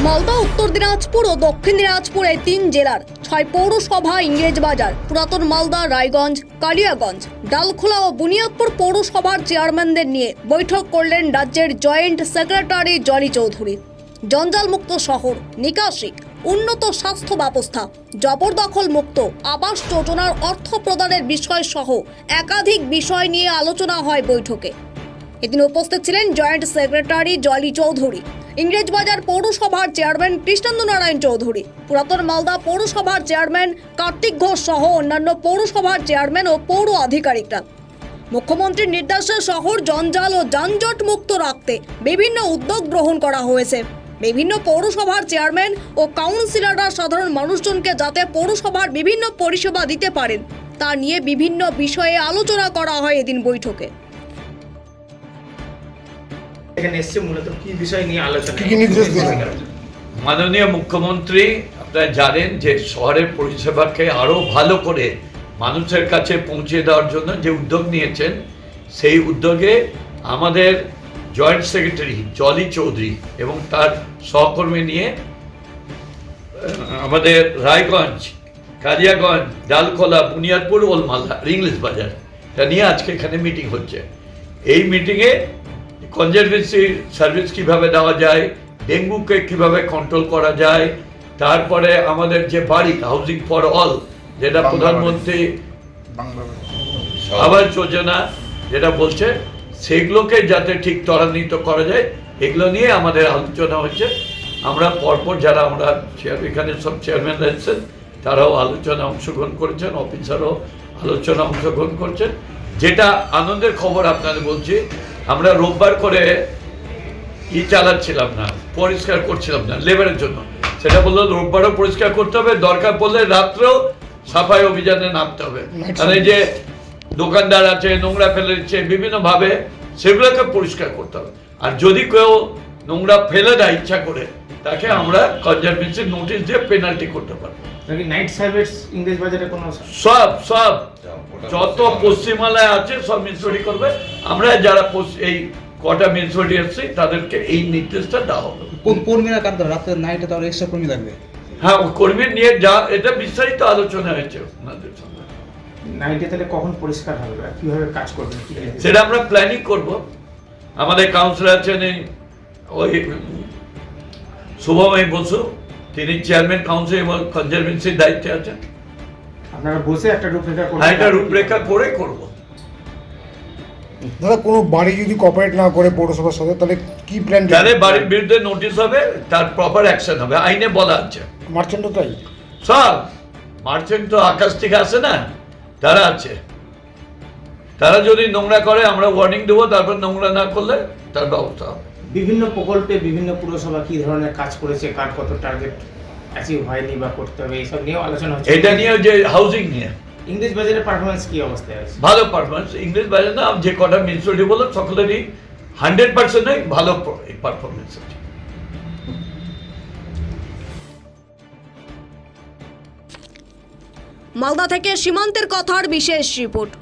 মালদা, উত্তর দিনাজপুর ও দক্ষিণ দিনাজপুর এই তিন জেলার 6 পৌরসভা ইংরেজবাজার, পুরাতন মালদা, রায়গঞ্জ, কালিয়াগঞ্জ, ডালখোলা ও বুনিয়াদপুর পৌরসভার চেয়ারম্যানদের নিয়ে বৈঠক করলেন রাজ্যের জয়েন্ট সেক্রেটারি জলি চৌধুরী। জঞ্জালমুক্ত শহর, নিকাশি, উন্নত স্বাস্থ্য ব্যবস্থা, জবরদখল মুক্ত আবাস যোজনার অর্থ প্রদানের বিষয় সহ একাধিক বিষয় নিয়ে আলোচনা হয় বৈঠকে। এদিন উপস্থিত ছিলেন জয়েন্ট সেক্রেটারি জলি চৌধুরী, ইংরেজবাজার পৌরসভার চেয়ারম্যান কৃষ্ণেন্দু নারায়ণ চৌধুরী, পুরাতন মালদা পৌরসভার চেয়ারম্যান কার্তিক ঘোষ সহ অন্যান্য পৌরসভার চেয়ারম্যান ও পৌর আধিকারিকরা। মুখ্যমন্ত্রীর নির্দেশে শহর জঞ্জাল ও যানজট মুক্ত রাখতে বিভিন্ন উদ্যোগ গ্রহণ করা হয়েছে। বিভিন্ন পৌরসভার চেয়ারম্যান ও কাউন্সিলররা সাধারণ মানুষজনকে যাতে পৌরসভার বিভিন্ন পরিষেবা দিতে পারেন তা নিয়ে বিভিন্ন বিষয়ে আলোচনা করা হয় এদিন বৈঠকে। এখানে এসছে মূলত কি বিষয় নিয়ে আলোচনা, কি নির্দেশ দিলেন? মাননীয় মুখ্যমন্ত্রী আপনারা জানেন যে শহরের পরিষেবাকে আরো ভালো করে মানুষের কাছে পৌঁছে দেওয়ার জন্য যে উদ্যোগ নিয়েছেন, সেই উদ্যোগে আমাদের জয়েন্ট সেক্রেটারি জলি চৌধুরী এবং তার সহকর্মী নিয়ে আমাদের রায়গঞ্জ, কালিয়াগঞ্জ, ডালখোলা, বুনিয়াদপুর, ওল্ড মালদা, ইংলিশ বাজার এটা নিয়ে আজকে এখানে মিটিং হচ্ছে। এই মিটিংয়ে কনজারভেন্সি সার্ভিস কিভাবে দেওয়া যায়, ডেঙ্গুকে কিভাবে কন্ট্রোল করা যায়, তারপরে আমাদের যে বাড়ি হাউজিং ফর অল যেটা প্রধানমন্ত্রী আবাস যোজনা যেটা বলছে, সেগুলোকে যাতে ঠিক ত্বরান্বিত করা যায়, এগুলো নিয়ে আমাদের আলোচনা হচ্ছে। আমরা পরপর যারা আমরা এখানে সব চেয়ারম্যান এসেছেন তারাও আলোচনা অংশগ্রহণ করেছেন, অফিসারও আলোচনা অংশগ্রহণ করছেন। যেটা আনন্দের খবর আপনাদের বলছি, আমরা রোববার করে চালাচ্ছিলাম না, পরিষ্কার করছিলাম না লেবারের জন্য, সেটা বললো রোববারও পরিষ্কার করতে হবে, দরকার পড়লে রাত্রেও সাফাই অভিযানে নামতে হবে। মানে যে দোকানদার আছে নোংরা ফেলে দিচ্ছে বিভিন্নভাবে, সেগুলোকে পরিষ্কার করতে হবে। আর যদি কেউ নোংরা ফেলে দেয় ইচ্ছা করে, তাকে আমরা কনজারভেন্সি নোটিশ দিয়ে পেনাল্টি করতে পারবো। নাইট সার্ভিস ইংরেজ বাজারে কোনো সব যত পশ্চিমবাংলায় আছে সব মিউনিসিপালিটি করবে। আমরা যারা এই কটা মিউনিসিপালিটি আসছি তাদেরকে এই নির্দেশটা দেওয়া হবে। কোন কর্মীরা কাজ করে রাতে নাইটে, তাহলে এক্সট্রা কর্মী লাগবে? হ্যাঁ, কর্মী নিয়ে যা এটা বিস্তারিত আলোচনা হয়েছে ওনাদের সঙ্গে। নাইটে তাহলে কখন পরিষ্কার হবে আর কিভাবে কাজ করবেন সেটা আমরা প্ল্যানিং করব। আমাদের কাউন্সিলর আছেন ওই শুভময় বসু, তিনি চেয়ারম্যান কাউন্সিল এবং কনজারভেন্সির দায়িত্বে আছেন। আপনারা বসে একটা রূপরেখা করবেন? হ্যাঁ, একটা রূপরেখা করে করব। দাদা, কোনো বাড়ি যদি কোঅপারেট না করে পৌরসভার সাথে, তাহলে কি প্ল্যান? যারা বাড়ির বিরুদ্ধে নোটিশ হবে তার প্রপার অ্যাকশন হবে, আইনে বলা আছে। মার্চেন্টও তাই? সব মার্চেন্ট তো আকাশ থেকে আসে না, তারা আছে। তারা যদি নোংরা করে আমরা ওয়ার্নিং দেবো, তারপর নোংরা না করলে তার ব্যবস্থা হবে। বিভিন্ন প্রকল্পে বিভিন্ন পুরসভা কি ধরনের কাজ করেছে, কার কত টার্গেট অ্যাচিভ হয়নি বা করতে হবে, এইসব নিয়েও আলোচনা হচ্ছে। এটা নিয়ে যে হাউজিং নিয়ে ইংরেজ বাজারের পারফরমেন্স কি অবস্থায় আছে? ভালো পারফরমেন্স। ইংলিশ বাজার না, যে কটা মিউনিসিপালিটি বলো সকলেরই 100% ভালো পারফরমেন্স আছে। মালদা থেকে সীমান্তের কথার বিশেষ রিপোর্ট।